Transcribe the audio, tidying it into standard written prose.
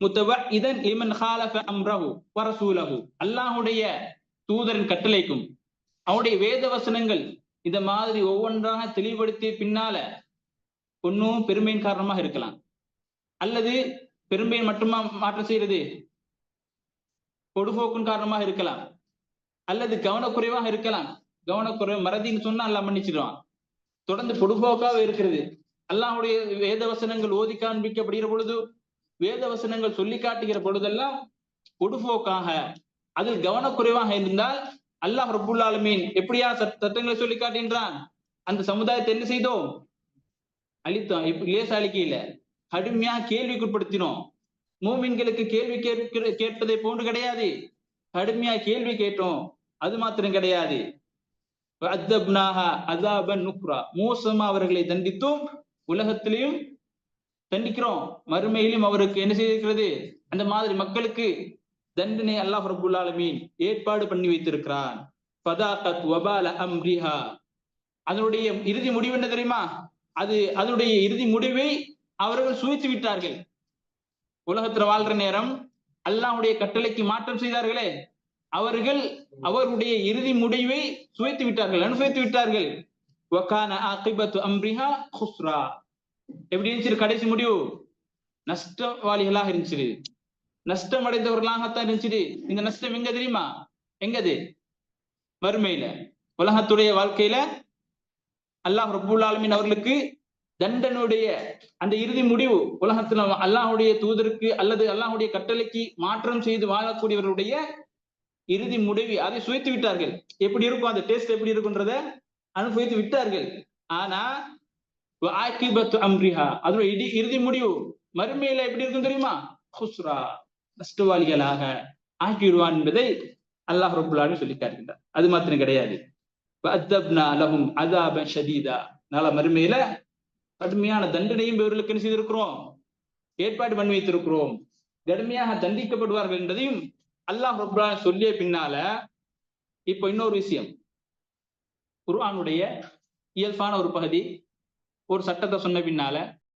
முத்தவஇதன் லிமன் காலஃப அம்ரஹு வ ரசூலஹு, அல்லாஹ்வுடைய தூதரின் கட்டளைக்கும் அவருடைய வேத வசனங்கள் இந்த மாதிரி ஒவ்வொன்றாக தெளிவுபடுத்திய பின்னால ஒன்னும் பெருமையின் காரணமாக இருக்கலாம், அல்லது பெருமையை மட்டுமா மாற்றம் செய்யறது பொடுபோக்கின் காரணமாக இருக்கலாம், அல்லது கவனக்குறைவாக இருக்கலாம். கவனக்குறைவு மறதின்னு சொன்னா அல்லாஹ் மன்னிச்சிடுவான். தொடர்ந்து பொடுபோக்காக இருக்கிறது. அல்லாஹ்வுடைய வேத வசனங்கள் ஓதி காண்பிக்கப்படுகிற பொழுது, வேத வசனங்கள் சொல்லி காட்டுகிற பொழுதெல்லாம் பொடுபோக்காக, அதில் கவனக்குறைவாக இருந்தால் அல்லாஹ் ரப்புல் ஆலமீன் எப்படியா சட்டங்களை சொல்லி காட்டுகின்றான். அந்த சமுதாயத்தை என்ன செய்தோம்? அழித்தோம். லேச அழிக்கையில கடுமையாக கேள்விக்குட்படுத்தினோம். மூமின்களுக்கு கேள்வி கேட்பதை போன்று கிடையாது, கடுமையா கேள்வி கேட்டோம். அது மாத்திரம் கிடையாது, மோசமா அவர்களை தண்டித்தோம். உலகத்திலையும் தண்டிக்கிறோம், மறுமையிலும் அவருக்கு என்ன செய்திருக்கிறது? அந்த மாதிரி மக்களுக்கு தண்டனை அல்லாஹ் ரப்புல் ஆலமீன் ஏற்பாடு பண்ணி வைத்திருக்கிறான். ஃபதாகத் வபால அம்ரிஹா, அதனுடைய இறுதி முடிவு என்ன தெரியுமா? அதனுடைய இறுதி முடிவை அவர்கள் சுவைத்து விட்டார்கள். உலகத்துல வாழ்ற நேரம் அல்லாஹ்வுடைய கட்டளைக்கு மாற்றம் செய்தார்களே, அவர்கள் அவருடைய இறுதி முடிவை சுவைத்து விட்டார்கள், அனுபவித்து விட்டார்கள். வகான ஆகிபத்து அம்ரிஹா குஸ்ரா, எப்படி இருந்துச்சு கடைசி முடிவு? நஷ்டவாளிகளாக இருந்துச்சு, நஷ்டம் அடைந்தவர்களாகத்தான் இருந்துச்சு. இந்த நஷ்டம் எங்க தெரியுமா? எங்கது? மறுமையில. உலகத்துடைய வாழ்க்கையில அல்லாஹ் ரப்புல் ஆலமீன் அவர்களுக்கு தண்டனுடைய அந்த இறுதி முடிவு, உலகத்துல அல்லாஹ்வுடைய தூதருக்கு அல்லது அல்லாஹ்வுடைய கட்டளைக்கு மாற்றம் செய்து வாழக்கூடியவர்களுடைய இறுதி முடிவு அதை சுவைத்து விட்டார்கள். எப்படி இருக்கும் அந்த டேஸ்ட், எப்படி இருக்குன்றத அனுபவித்து விட்டார்கள். ஆனா அம்ரிஹா, அதோட இறுதி முடிவு மறுமையில எப்படி இருக்கும் தெரியுமா? குஸ்ரா, நஷ்டவாளிகளாக ஆக்கிவிடுவான் என்பதை அல்லாஹ் ரப்புல் ஆலமீன் சொல்லி காட்டுகின்றார். அது மாத்திரம் கிடையாது, நாள மறுமையில கடுமையான தண்டனையும் இவர்களுக்கு என்ன செய்திருக்கிறோம்? ஏற்பாடு பண்ணி வைத்திருக்கிறோம். கடுமையாக தண்டிக்கப்படுவார்கள் என்பதையும் அல்லாஹ் ரப்புல் ஆலமீன் சொல்லிய பின்னால இப்ப இன்னொரு விஷயம், குர்ஆனுடைய இயல்பான ஒரு பகுதி ஒரு சட்டத்தை சொன்ன பின்னால